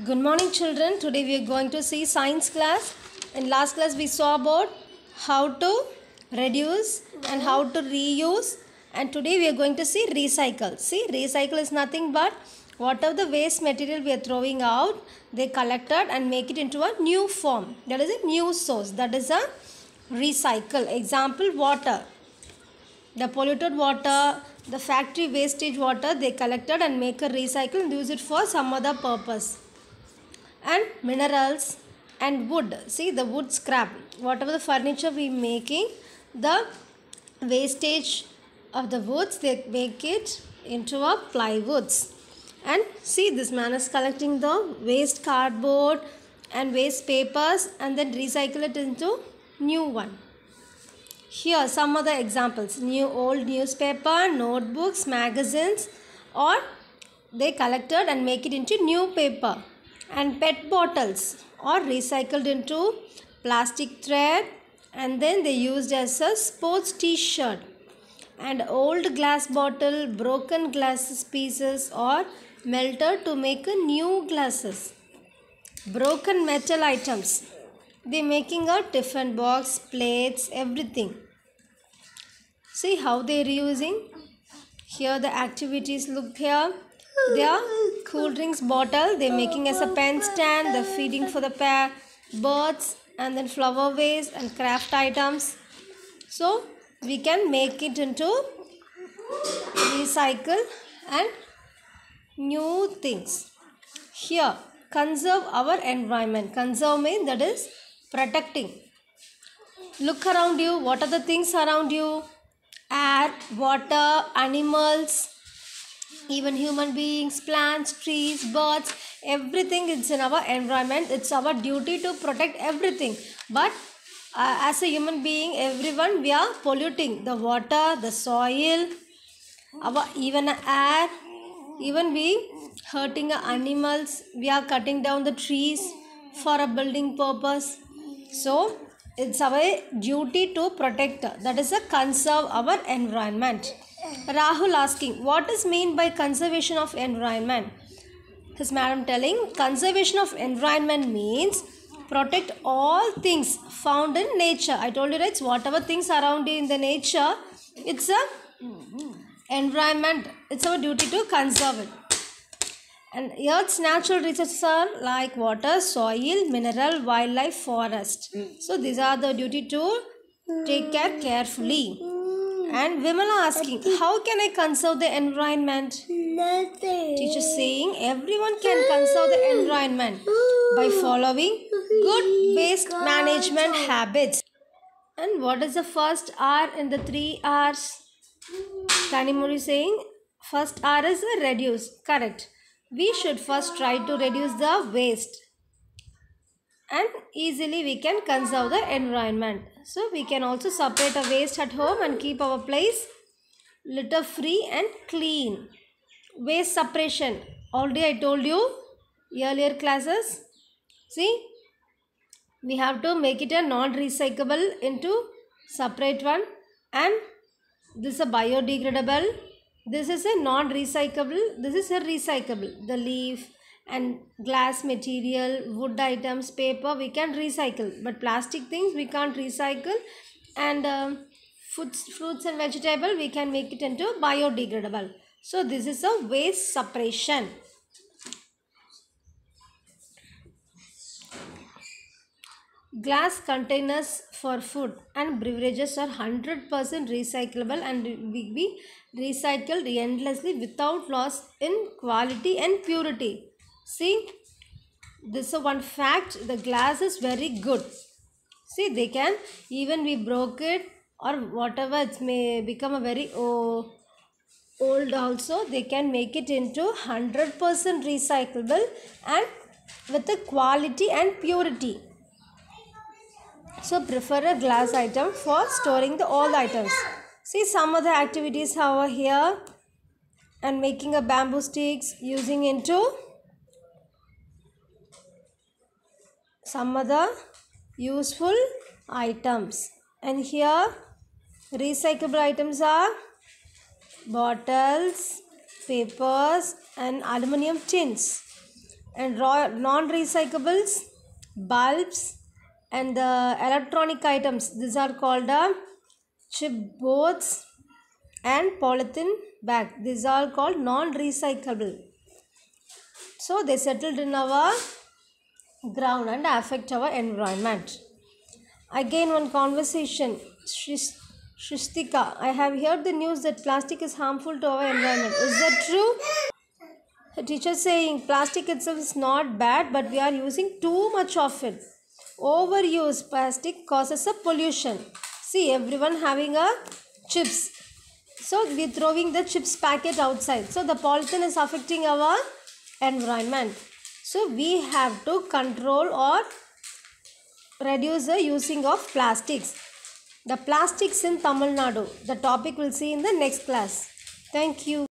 Good morning children. Today we are going to see science class. In last class we saw about how to reduce and how to reuse, and today we are going to see recycle. See, recycle is nothing but whatever the waste material we are throwing out, they collected and make it into a new form. That is a new source. That is a recycle. Example, water. The polluted water, the factory wastage water, they collected and make a recycle and use it for some other purpose. And minerals and wood. See, the wood scrap, whatever the furniture we making, the wastage of the woods, they make it into a plywoods. And see, this man is collecting the waste cardboard and waste papers and then recycle it into new one. Here some other examples: new old newspaper, notebooks, magazines, or they collected and make it into new paper. And PET bottles are recycled into plastic thread and then they used as a sports t-shirt. And old glass bottle, broken glass pieces are melted to make a new glasses. Broken metal items, they making a tiffin box, plates, everything. See how they are reusing. Here the activities, look here. They are cool drinks bottle, they making as a pen stand, the feeding for the birds, and then flower vase and craft items. So we can make it into recycle and new things. Here, conserve our environment. Conserve means that is protecting. Look around you. What are the things around you? Air, water, animals, even human beings, plants, trees, birds, everything is in our environment. It's our duty to protect everything. But as a human being, everyone, we are polluting the water, the soil, our even air, even we hurting animals. We are cutting down the trees for a building purpose. So it's our duty to protect, that is a conserve our environment. Rahul asking, what is mean by conservation of environment? His madam telling, conservation of environment means protect all things found in nature. I told you, right? Whatever things around you in the nature, it's a environment. It's our duty to conserve it. And Earth's natural resources are like water, soil, mineral, wildlife, forest. So these are the duty to take care carefully. And Vimala asking, how can I conserve the environment? Nothing. Teacher saying, everyone can conserve the environment by following good waste management habits. And what is the first R in the 3 R's? Kanimuri saying, first R is reduce. Correct. We should first try to reduce the waste. And easily we can conserve the environment. So we can also separate a waste at home and keep our place litter free and clean. Waste separation, already I told you earlier classes. See, we have to make it a non-recyclable into separate one, and this is a biodegradable, this is a non-recyclable, this is a recyclable. The leaf and glass material, wood items, paper, we can recycle, but plastic things we can't recycle. And fruits and vegetable, we can make it into biodegradable. So this is a waste separation. Glass containers for food and beverages are 100% recyclable and will be recycled endlessly without loss in quality and purity. See, this is one fact, the glass is very good. See, they can, even we broke it or whatever, it may become a very old also, they can make it into 100% recyclable and with the quality and purity. So prefer a glass item for storing all the items. See some other activities over here, and making a bamboo sticks, using into some other useful items. And here recyclable items are bottles, papers and aluminum tins. and non-recyclables, bulbs, and the electronic items. These are called chipboards and polythene bag. These are called non-recyclable. So they settled in our ground and affect our environment. Again, one conversation. Shristika, I have heard the news that plastic is harmful to our environment. Is that true? The teacher saying plastic itself is not bad, but we are using too much of it. Overuse plastic causes a pollution. See, everyone having a chips. So we are throwing the chips packet outside. So the polythene is affecting our environment. So we have to control or reduce the using of plastics. The plastics in Tamil Nadu. The topic we'll see in the next class. Thank you.